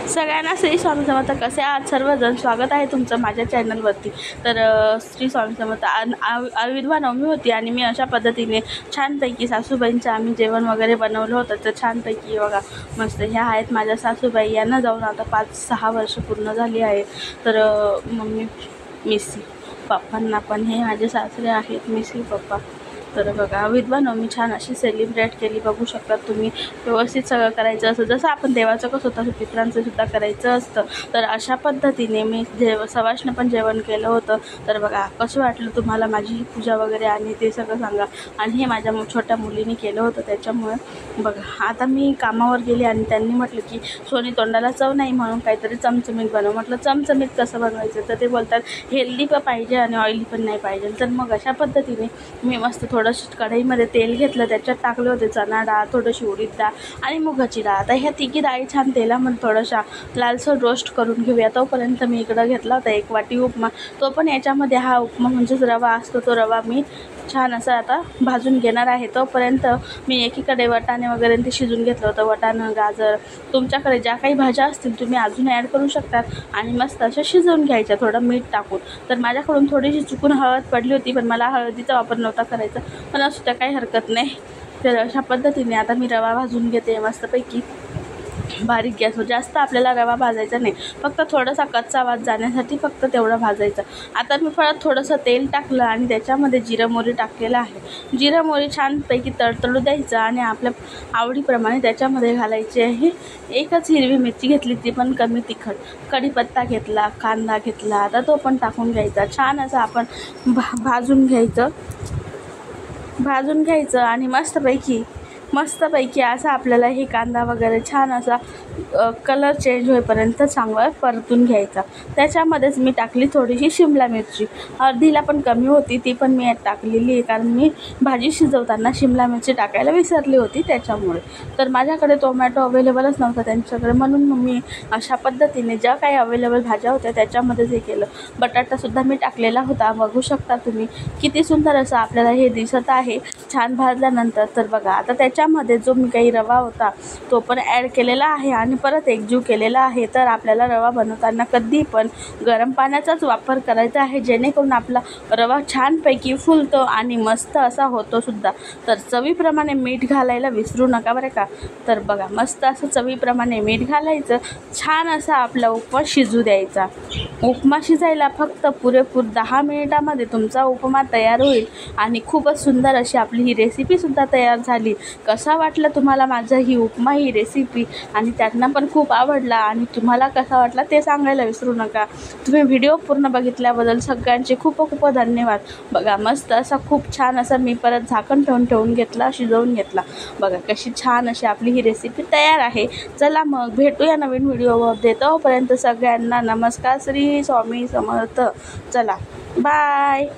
सगळ्यांना श्री स्वामी समर्थ. कसे आहात सर्वजण? स्वागत आहे तुमचं माझ्या चॅनलवरती. तर श्री स्वामी समर्थ. विधवा नवमी होती आणि मी अशा पद्धतीने छानपैकी सासूबाईंचं आम्ही जेवण वगैरे बनवलं होतं. तर छानपैकी बघा मस्त ह्या आहेत माझ्या सासूबाई. यांना जाऊन आता 5-6 वर्ष पूर्ण झाली आहे. तर मम्मी मिसी पप्पांना पण हे माझे सासरे आहेत मिसी पप्पा. तर बघा विधवा नवमी छान अशी सेलिब्रेट केली. बघू शकता तुम्ही. व्यवस्थित सगळं करायचं असतं जसं आपण देवाचं कसं होतं पितरांचं सुद्धा करायचं असतं. तर अशा पद्धतीने मी सवाष्ण पण जेवण केलं होतं. तर बघा कसं वाटलं तुम्हाला माझी पूजा वगैरे आणि ते सगळं सांगा. आणि हे माझ्या छोट्या मुलीने केलं होतं त्याच्यामुळे बघा आता मी कामावर गेले आणि त्यांनी म्हटलं की सोनी तोंडाला चव नाही म्हणून काहीतरी चमचमीत बनव. म्हटलं चमचमीत कसं बनवायचं? तर ते बोलतात हेल्दी पण पाहिजे आणि ऑइली पण नाही पाहिजे. तर मग अशा पद्धतीने मी मस्त थोडंसं कढईमध्ये तेल घेतलं, त्याच्यात टाकले होते चणा डाळ, थोडीशी उडीद डाळ आणि मुगाची डाळ. आता ह्या तिघी डाळी छान तेलामध्ये थोड्याशा लालसर रोस्ट करून घेऊया. तोपर्यंत मी इकडं घेतला होता 1 वाटी उपमा. तो पण याच्यामध्ये हा उपमा म्हणजेच रवा असतो तो रवा मी छान असं आता भाजून घेणार आहे. तोपर्यंत मी एकीकडे वाटाणे वगैरे ते शिजून घेतलं होतं. वाटाणं, गाजर, तुमच्याकडे ज्या काही भाज्या असतील तुम्ही अजून ॲड करू शकतात आणि मस्त अशा शिजवून घ्यायच्या थोडं मीठ टाकून. तर माझ्याकडून थोडीशी चुकून हळद पडली होती पण मला हळदीचा वापर नव्हता करायचा, पण असू त्या काही हरकत नाही. तर अशा पद्धतीने आता मी रवा भाजून घेते मस्तपैकी बारीक गॅसवर. जास्त आपल्याला रवा भाजायचा नाही, फक्त थोडासा कच्चा वास जाण्यासाठी फक्त तेवढं भाजायचं. आता मी परत थोडंसं तेल टाकलं आणि त्याच्यामध्ये जिरं मोहरी टाकलेलं आहे. जिरं मोहरी छानपैकी तडतडू द्यायचं आणि आपल्या आवडीप्रमाणे त्याच्यामध्ये घालायची आहे. एकच हिरवी मिरची घेतली ती पण कमी तिखट, कढीपत्ता घेतला, कांदा घेतला, आता तो पण टाकून घ्यायचा. छान असं आपण भाजून घ्यायचं आणि मस्तपैकी असा आपल्याला हे कांदा वगैरे छान असा कलर चेंज होईपर्यंत चांगला परतून घ्यायचा. त्याच्यामध्येच मी टाकली थोडीशी शिमला मिरची, अर्धीला पण कमी होती ती पण मी यात टाकलेली आहे कारण मी भाजी शिजवताना शिमला मिरची टाकायला विसरली होती त्याच्यामुळे. तर माझ्याकडे टोमॅटो अवेलेबलच नव्हता त्यांच्याकडे, म्हणून मग मी अशा पद्धतीने ज्या काही अवेलेबल भाज्या होत्या त्याच्यामध्येच हे केलं. बटाटासुद्धा मी टाकलेला होता. बघू शकता तुम्ही किती सुंदर असं आपल्याला हे दिसत आहे छान भाजल्यानंतर. तर बघा आता त्याच्यामध्ये जो मी काही रवा होता तो पण ॲड केलेला आहे आणि परत एकजीव केलेला आहे. तर आपल्याला रवा बनवताना कधी पण गरम पाण्याचाच वापर करायचा आहे जेणेकरून आपला रवा छानपैकी फुलतो आणि मस्त असा होतो सुद्धा. तर चवीप्रमाणे मीठ घालायला विसरू नका बरं का. तर बघा मस्त असं चवीप्रमाणे मीठ घालायचं. छान असा आपला उपमा शिजू द्यायचा. उपमा शिजायला फक्त पुरेपूर 10 मिनिटामध्ये तुमचा उपमा तयार होईल आणि खूपच सुंदर अशी आपली ही रेसिपीसुद्धा तयार झाली. कसा वाटला तुम्हाला माझा ही उपमा ही रेसिपी? आणि त्यांना पण खूप आवडला आणि तुम्हाला कसा वाटला ते सांगायला विसरू नका. तुम्ही व्हिडिओ पूर्ण बघितल्याबद्दल सगळ्यांचे खूप धन्यवाद. बघा मस्त असा खूप छान असा मी परत झाकण ठेवून घेतला, शिजवून घेतला. बघा कशी छान अशी आपली ही रेसिपी तयार आहे. चला मग भेटूया नवीन व्हिडिओमध्ये. तोपर्यंत सगळ्यांना नमस्कार. श्री स्वामी समर्थ. चला बाय.